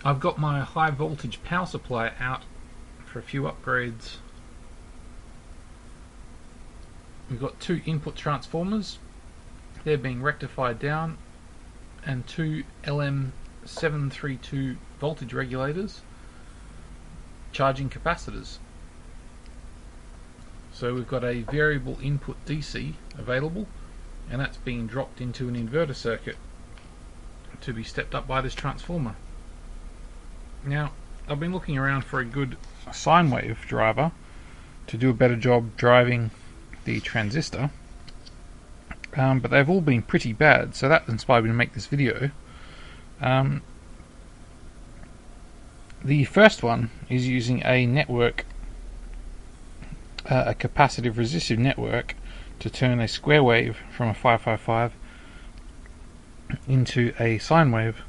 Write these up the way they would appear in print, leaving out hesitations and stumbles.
I've got my high voltage power supply out for a few upgrades. We've got two input transformers, they're being rectified down, and two LM732 voltage regulators, charging capacitors. So we've got a variable input DC available, and that's being dropped into an inverter circuit to be stepped up by this transformer. Now, I've been looking around for a good sine wave driver to do a better job driving the transistor, but they've all been pretty bad, so that inspired me to make this video. The first one is using a network, a capacitive resistive network, to turn a square wave from a 555 into a sine wave.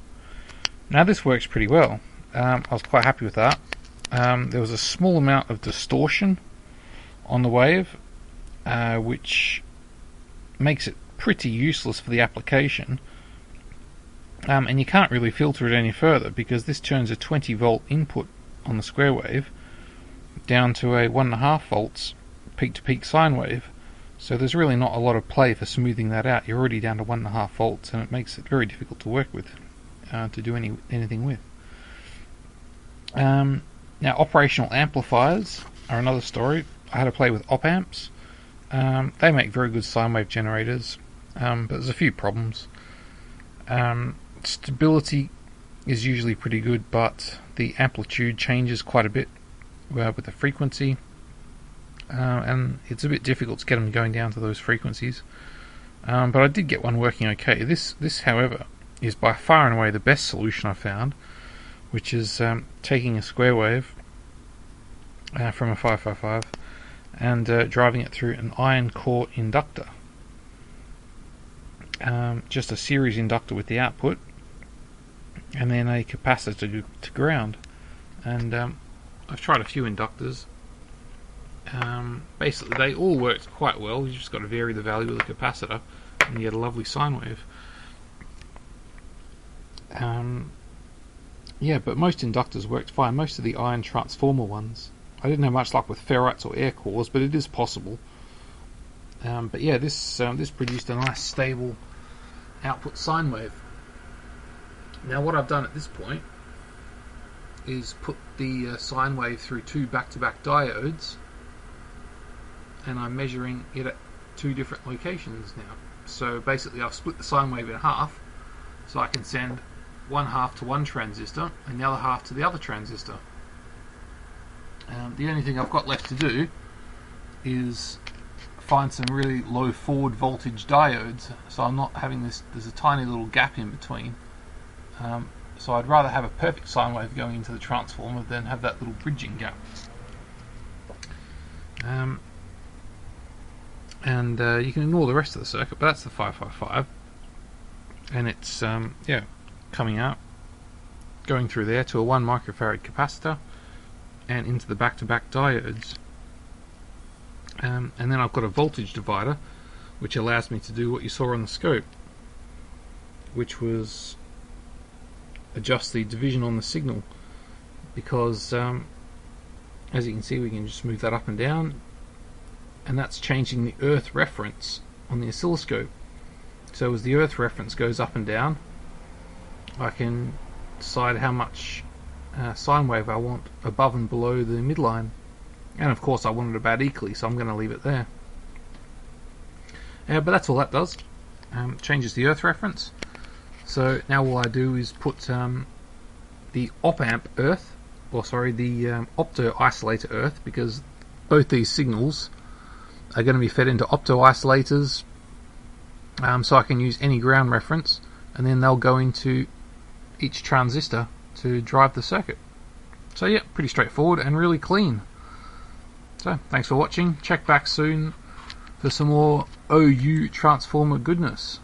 Now this works pretty well. I was quite happy with that. There was a small amount of distortion on the wave, which makes it pretty useless for the application, and you can't really filter it any further because this turns a 20 volt input on the square wave down to a 1.5 volts peak to peak sine wave, so there's really not a lot of play for smoothing that out. You're already down to 1.5 volts, and it makes it very difficult to work with, to do anything with. Now operational amplifiers are another story. I had to play with op amps. They make very good sine wave generators, but there's a few problems. Stability is usually pretty good, but the amplitude changes quite a bit with the frequency, and it's a bit difficult to get them going down to those frequencies. But I did get one working okay. This, however, is by far and away the best solution I've found, which is taking a square wave from a 555 and driving it through an iron core inductor. Just a series inductor with the output, and then a capacitor to ground. And I've tried a few inductors. Basically they all worked quite well. You just got to vary the value of the capacitor and you get a lovely sine wave. Yeah, but most inductors worked fine. Most of the iron transformer ones. I didn't have much luck with ferrites or air cores, but it is possible. But yeah, this produced a nice stable output sine wave. Now what I've done at this point is put the sine wave through two back-to-back diodes, and I'm measuring it at two different locations now. So basically I've split the sine wave in half, so I can send one half to one transistor and the other half to the other transistor. The only thing I've got left to do is find some really low forward voltage diodes, so I'm not having this, there's a tiny little gap in between. So I'd rather have a perfect sine wave going into the transformer than have that little bridging gap. And you can ignore the rest of the circuit, but that's the 555, and it's yeah, coming out, going through there to a 1 microfarad capacitor and into the back-to-back diodes. And then I've got a voltage divider which allows me to do what you saw on the scope, which was adjust the division on the signal, because as you can see we can just move that up and down, and that's changing the earth reference on the oscilloscope. So as the earth reference goes up and down, I can decide how much sine wave I want above and below the midline, and of course I want it about equally, so I'm going to leave it there. But that's all that does. Changes the earth reference. So now all I do is put the op amp earth, or sorry, the opto isolator earth, because both these signals are going to be fed into opto isolators, so I can use any ground reference, and then they'll go into each transistor to drive the circuit. So yeah, pretty straightforward and really clean. So thanks for watching. Check back soon for some more OU transformer goodness.